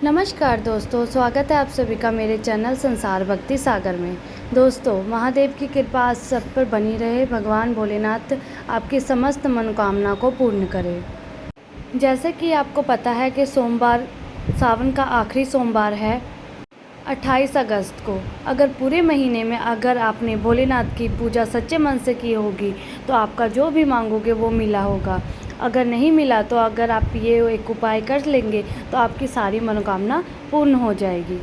नमस्कार दोस्तों, स्वागत है आप सभी का मेरे चैनल संसार भक्ति सागर में। दोस्तों, महादेव की कृपा आप सब पर बनी रहे। भगवान भोलेनाथ आपकी समस्त मनोकामना को पूर्ण करे। जैसे कि आपको पता है कि सोमवार सावन का आखिरी सोमवार है 28 अगस्त को। अगर पूरे महीने में अगर आपने भोलेनाथ की पूजा सच्चे मन से की होगी तो आपका जो भी मांगोगे वो मिला होगा। अगर नहीं मिला तो अगर आप ये एक उपाय कर लेंगे तो आपकी सारी मनोकामना पूर्ण हो जाएगी।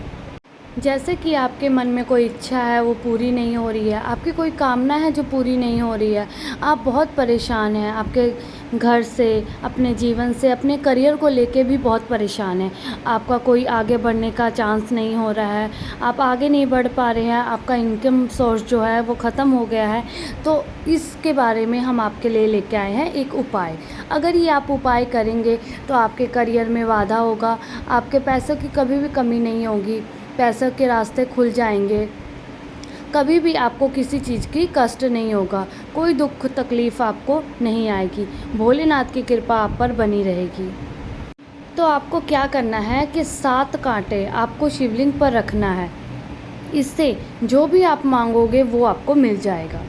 जैसे कि आपके मन में कोई इच्छा है वो पूरी नहीं हो रही है, आपकी कोई कामना है जो पूरी नहीं हो रही है, आप बहुत परेशान हैं, आपके घर से, अपने जीवन से, अपने करियर को लेके भी बहुत परेशान हैं, आपका कोई आगे बढ़ने का चांस नहीं हो रहा है, आप आगे नहीं बढ़ पा रहे हैं, आपका इनकम सोर्स जो है वो ख़त्म हो गया है, तो इसके बारे में हम आपके लिए लेके आए हैं एक उपाय। अगर ये आप उपाय करेंगे तो आपके करियर में वाधा होगा, आपके पैसों की कभी भी कमी नहीं होगी, पैसों के रास्ते खुल जाएंगे, कभी भी आपको किसी चीज़ की कष्ट नहीं होगा, कोई दुख तकलीफ़ आपको नहीं आएगी, भोलेनाथ की कृपा आप पर बनी रहेगी। तो आपको क्या करना है कि 7 कांटे आपको शिवलिंग पर रखना है, इससे जो भी आप मांगोगे वो आपको मिल जाएगा।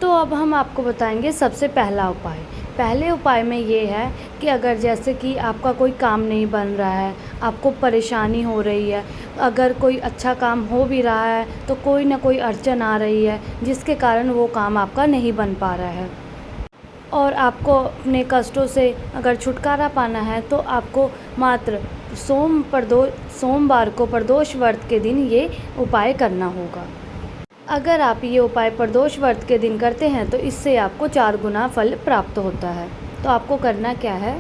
तो अब हम आपको बताएंगे सबसे पहला उपाय। पहले उपाय में ये है कि अगर जैसे कि आपका कोई काम नहीं बन रहा है, आपको परेशानी हो रही है, अगर कोई अच्छा काम हो भी रहा है तो कोई ना कोई अड़चन आ रही है जिसके कारण वो काम आपका नहीं बन पा रहा है, और आपको अपने कष्टों से अगर छुटकारा पाना है तो आपको मात्र सोमवार को प्रदोष व्रत के दिन ये उपाय करना होगा। अगर आप ये उपाय प्रदोष व्रत के दिन करते हैं तो इससे आपको 4 गुना फल प्राप्त होता है। तो आपको करना क्या है,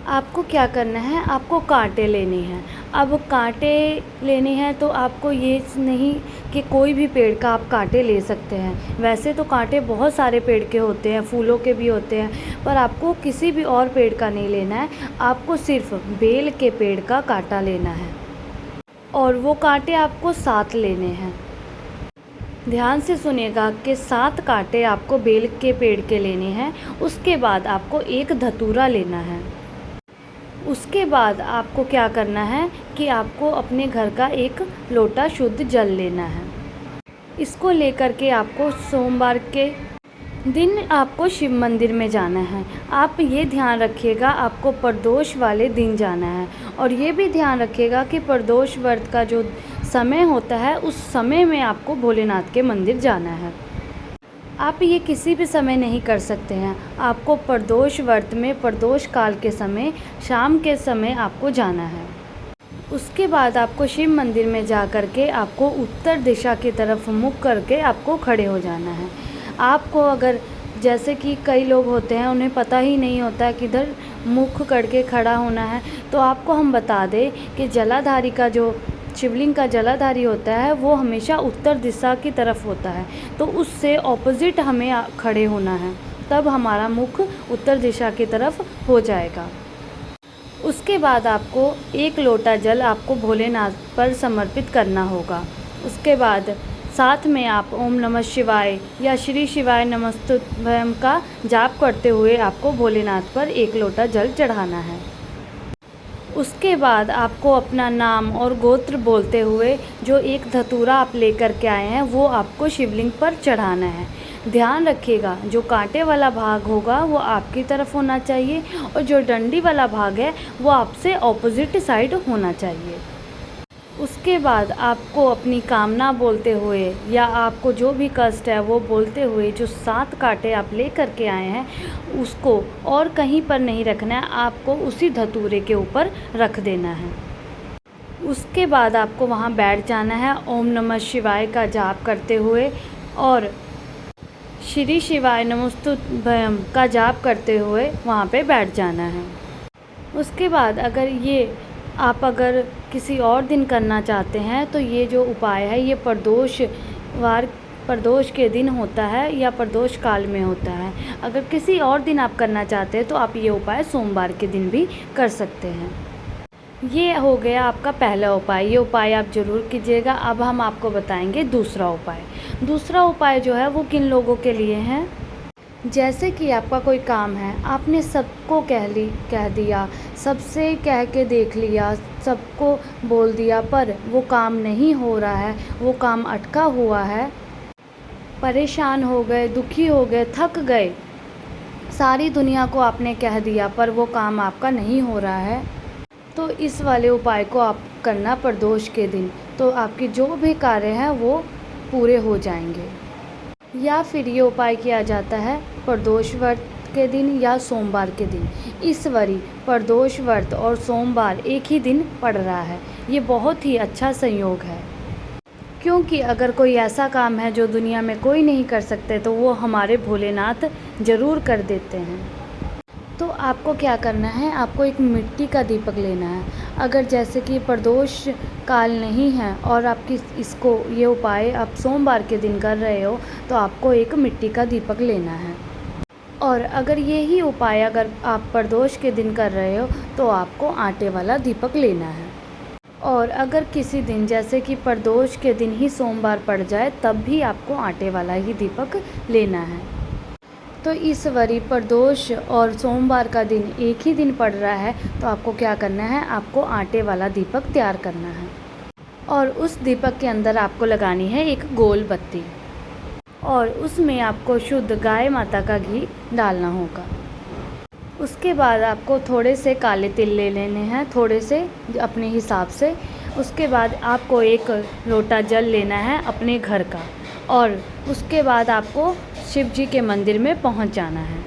आपको क्या करना है, आपको कांटे लेने हैं। अब कांटे लेने हैं तो आपको ये नहीं कि कोई भी पेड़ का आप कांटे ले सकते हैं। वैसे तो कांटे बहुत सारे पेड़ के होते हैं, फूलों के भी होते हैं, पर आपको किसी भी और पेड़ का नहीं लेना है, आपको सिर्फ बेल के पेड़ का कांटा लेना है, और वो कांटे आपको 7 लेने हैं। ध्यान से सुनिएगा कि 7 कांटे आपको बेल के पेड़ के लेने हैं। उसके बाद आपको एक धतूरा लेना है। उसके बाद आपको क्या करना है कि आपको अपने घर का एक लोटा शुद्ध जल लेना है। इसको लेकर के आपको सोमवार के दिन आपको शिव मंदिर में जाना है। आप ये ध्यान रखिएगा आपको प्रदोष वाले दिन जाना है, और ये भी ध्यान रखिएगा कि प्रदोष व्रत का जो समय होता है उस समय में आपको भोलेनाथ के मंदिर जाना है। आप ये किसी भी समय नहीं कर सकते हैं, आपको प्रदोष व्रत में प्रदोष काल के समय, शाम के समय आपको जाना है। उसके बाद आपको शिव मंदिर में जा कर के आपको उत्तर दिशा की तरफ मुख करके आपको खड़े हो जाना है। आपको अगर जैसे कि कई लोग होते हैं उन्हें पता ही नहीं होता है किधर मुख करके खड़ा होना है, तो आपको हम बता दें कि जलाधारी का जो शिवलिंग का जलाधारी होता है वो हमेशा उत्तर दिशा की तरफ होता है, तो उससे ऑपोजिट हमें खड़े होना है, तब हमारा मुख उत्तर दिशा की तरफ हो जाएगा। उसके बाद आपको एक लोटा जल आपको भोलेनाथ पर समर्पित करना होगा। उसके बाद साथ में आप ओम नमः शिवाय या श्री शिवाय नमस्तुभ्यम का जाप करते हुए आपको भोलेनाथ पर एक लोटा जल चढ़ाना है। उसके बाद आपको अपना नाम और गोत्र बोलते हुए जो एक धतूरा आप लेकर के आए हैं वो आपको शिवलिंग पर चढ़ाना है। ध्यान रखिएगा जो कांटे वाला भाग होगा वो आपकी तरफ होना चाहिए, और जो डंडी वाला भाग है वो आपसे ऑपोजिट साइड होना चाहिए। उसके बाद आपको अपनी कामना बोलते हुए या आपको जो भी कष्ट है वो बोलते हुए जो 7 कांटे आप ले कर के आए हैं उसको और कहीं पर नहीं रखना है, आपको उसी धतूरे के ऊपर रख देना है। उसके बाद आपको वहाँ बैठ जाना है ओम नमः शिवाय का जाप करते हुए और श्री शिवाय नमस्तुभ्यम का जाप करते हुए वहाँ पे बैठ जाना है। उसके बाद अगर किसी और दिन करना चाहते हैं तो ये जो उपाय है ये प्रदोष के दिन होता है या प्रदोष काल में होता है। अगर किसी और दिन आप करना चाहते हैं तो आप ये उपाय सोमवार के दिन भी कर सकते हैं। ये हो गया आपका पहला उपाय, ये उपाय आप ज़रूर कीजिएगा। अब हम आपको बताएंगे दूसरा उपाय। दूसरा उपाय जो है वो किन लोगों के लिए है, जैसे कि आपका कोई काम है, आपने सबको कह दिया, सबसे कह के देख लिया, सबको बोल दिया, पर वो काम नहीं हो रहा है, वो काम अटका हुआ है, परेशान हो गए, दुखी हो गए, थक गए, सारी दुनिया को आपने कह दिया पर वो काम आपका नहीं हो रहा है, तो इस वाले उपाय को आप करना प्रदोष के दिन, तो आपके जो भी कार्य हैं वो पूरे हो जाएंगे। या फिर ये उपाय किया जाता है प्रदोष व्रत के दिन या सोमवार के दिन। इस बारी प्रदोष व्रत और सोमवार एक ही दिन पड़ रहा है, ये बहुत ही अच्छा संयोग है, क्योंकि अगर कोई ऐसा काम है जो दुनिया में कोई नहीं कर सकते तो वो हमारे भोलेनाथ ज़रूर कर देते हैं। तो आपको क्या करना है, आपको एक मिट्टी का दीपक लेना है। अगर जैसे कि प्रदोष काल नहीं है और आपकी ये उपाय आप सोमवार के दिन कर रहे हो, तो आपको एक मिट्टी का दीपक लेना है। और अगर यही उपाय अगर आप प्रदोष के दिन कर रहे हो तो आपको आटे वाला दीपक लेना है। और अगर किसी दिन जैसे कि प्रदोष के दिन ही सोमवार पड़ जाए तब भी आपको आटे वाला ही दीपक लेना है। तो इस बारी प्रदोष और सोमवार का दिन एक ही दिन पड़ रहा है, तो आपको क्या करना है, आपको आटे वाला दीपक तैयार करना है और उस दीपक के अंदर आपको लगानी है एक गोल बत्ती और उसमें आपको शुद्ध गाय माता का घी डालना होगा। उसके बाद आपको थोड़े से काले तिल ले लेने हैं, थोड़े से अपने हिसाब से। उसके बाद आपको एक लोटा जल लेना है अपने घर का और उसके बाद आपको शिव जी के मंदिर में पहुंच जाना है।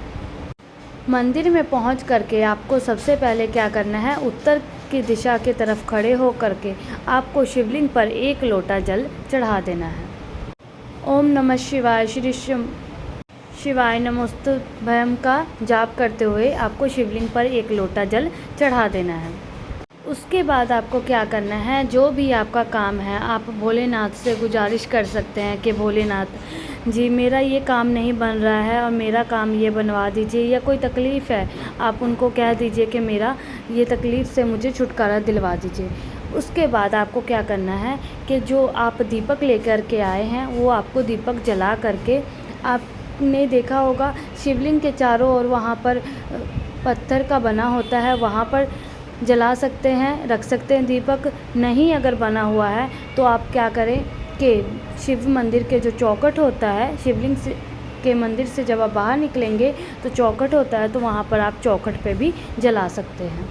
मंदिर में पहुंच करके आपको सबसे पहले क्या करना है, उत्तर की दिशा की तरफ खड़े हो करके आपको शिवलिंग पर एक लोटा जल चढ़ा देना है। ओम नमः शिवाय, श्री शिवाय नमोस्तुभ्यं का जाप करते हुए आपको शिवलिंग पर एक लोटा जल चढ़ा देना है। उसके बाद आपको क्या करना है, जो भी आपका काम है आप भोलेनाथ से गुजारिश कर सकते हैं कि भोलेनाथ जी मेरा ये काम नहीं बन रहा है और मेरा काम ये बनवा दीजिए, या कोई तकलीफ़ है आप उनको कह दीजिए कि मेरा ये तकलीफ़ से मुझे छुटकारा दिलवा दीजिए। उसके बाद आपको क्या करना है कि जो आप दीपक लेकर के आए हैं वो आपको दीपक जला करके, आपने देखा होगा शिवलिंग के चारों ओर वहाँ पर पत्थर का बना होता है, वहाँ पर जला सकते हैं, रख सकते हैं दीपक। नहीं अगर बना हुआ है तो आप क्या करें कि शिव मंदिर के जो चौखट होता है, शिवलिंग के मंदिर से जब आप बाहर निकलेंगे तो चौखट होता है, तो वहाँ पर आप चौखट पे भी जला सकते हैं।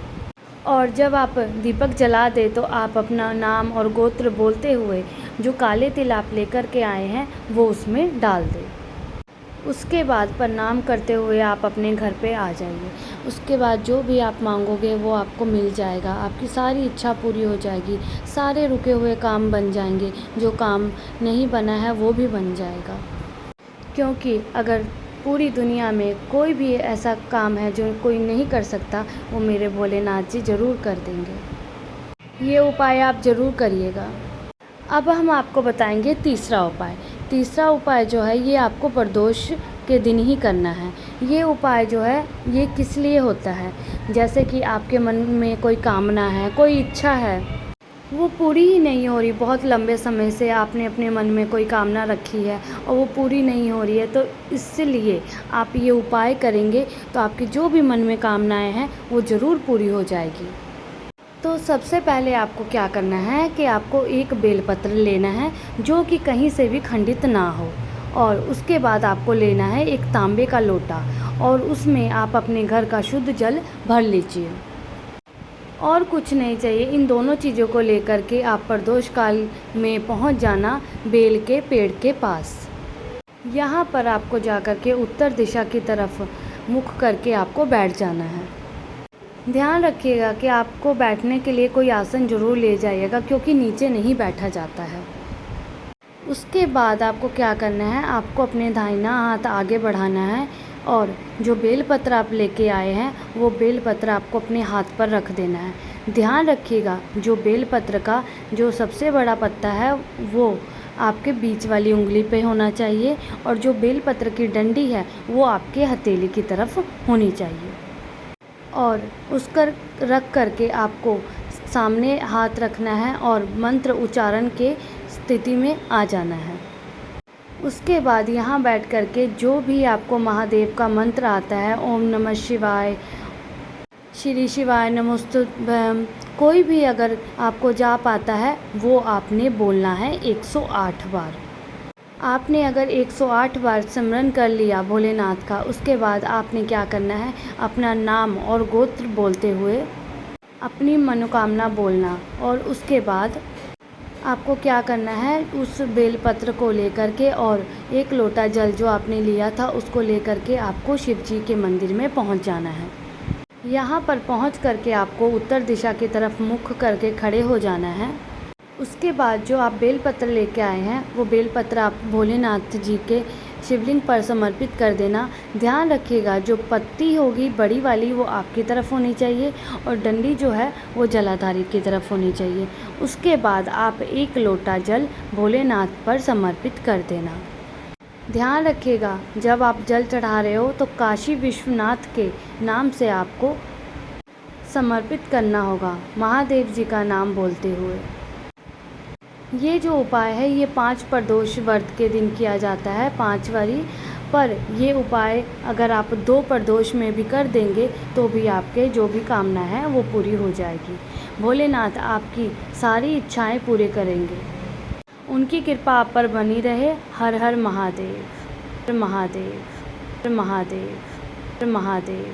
और जब आप दीपक जला दें तो आप अपना नाम और गोत्र बोलते हुए जो काले तिल आप लेकर के आए हैं वो उसमें डाल दें। उसके बाद प्रणाम करते हुए आप अपने घर पे आ जाइए। उसके बाद जो भी आप मांगोगे वो आपको मिल जाएगा, आपकी सारी इच्छा पूरी हो जाएगी, सारे रुके हुए काम बन जाएंगे, जो काम नहीं बना है वो भी बन जाएगा। क्योंकि अगर पूरी दुनिया में कोई भी ऐसा काम है जो कोई नहीं कर सकता, वो मेरे भोलेनाथ जी ज़रूर कर देंगे। ये उपाय आप ज़रूर करिएगा। अब हम आपको बताएंगे तीसरा उपाय। तीसरा उपाय जो है ये आपको प्रदोष के दिन ही करना है। ये उपाय जो है ये किस लिए होता है, जैसे कि आपके मन में कोई कामना है, कोई इच्छा है, वो पूरी ही नहीं हो रही, बहुत लंबे समय से आपने अपने मन में कोई कामना रखी है और वो पूरी नहीं हो रही है, तो इसलिए आप ये उपाय करेंगे तो आपकी जो भी मन में कामनाएं हैं वो ज़रूर पूरी हो जाएगी। तो सबसे पहले आपको क्या करना है कि आपको एक बेलपत्र लेना है जो कि कहीं से भी खंडित ना हो, और उसके बाद आपको लेना है एक तांबे का लोटा और उसमें आप अपने घर का शुद्ध जल भर लीजिए। और कुछ नहीं चाहिए, इन दोनों चीज़ों को लेकर के आप प्रदोष काल में पहुंच जाना बेल के पेड़ के पास। यहाँ पर आपको जाकर के उत्तर दिशा की तरफ मुख करके आपको बैठ जाना है। ध्यान रखिएगा कि आपको बैठने के लिए कोई आसन जरूर ले जाइएगा, क्योंकि नीचे नहीं बैठा जाता है। उसके बाद आपको क्या करना है, आपको अपने दाहिना हाथ आगे बढ़ाना है और जो बेलपत्र आप लेके आए हैं वो बेलपत्र आपको अपने हाथ पर रख देना है। ध्यान रखिएगा जो बेलपत्र का जो सबसे बड़ा पत्ता है वो आपके बीच वाली उंगली पे होना चाहिए और जो बेलपत्र की डंडी है वो आपके हथेली की तरफ होनी चाहिए। और उसका रख करके आपको सामने हाथ रखना है और मंत्र उच्चारण के स्थिति में आ जाना है। उसके बाद यहाँ बैठ कर के जो भी आपको महादेव का मंत्र आता है, ओम नमः शिवाय, श्री शिवाय नमोस्तुभ्यं, कोई भी अगर आपको जाप आता है वो आपने बोलना है 108 बार। आपने अगर 108 बार सिमरन कर लिया भोलेनाथ का, उसके बाद आपने क्या करना है, अपना नाम और गोत्र बोलते हुए अपनी मनोकामना बोलना। और उसके बाद आपको क्या करना है, उस बेलपत्र को लेकर के और एक लोटा जल जो आपने लिया था उसको लेकर के आपको शिव जी के मंदिर में पहुंच जाना है। यहाँ पर पहुँच करके आपको उत्तर दिशा की तरफ मुख करके खड़े हो जाना है। उसके बाद जो आप बेलपत्र लेके आए हैं वो बेलपत्र आप भोलेनाथ जी के शिवलिंग पर समर्पित कर देना। ध्यान रखिएगा जो पत्ती होगी बड़ी वाली वो आपकी तरफ होनी चाहिए और डंडी जो है वो जलाधारी की तरफ होनी चाहिए। उसके बाद आप एक लोटा जल भोलेनाथ पर समर्पित कर देना। ध्यान रखिएगा जब आप जल चढ़ा रहे हो तो काशी विश्वनाथ के नाम से आपको समर्पित करना होगा, महादेव जी का नाम बोलते हुए। ये जो उपाय है ये 5 प्रदोष व्रत के दिन किया जाता है, 5 बारी। पर ये उपाय अगर आप 2 प्रदोष में भी कर देंगे तो भी आपके जो भी कामना है वो पूरी हो जाएगी। भोलेनाथ आपकी सारी इच्छाएं पूरे करेंगे। उनकी कृपा आप पर बनी रहे। हर हर महादेव, हर महादेव, हर महादेव, हर महादेव।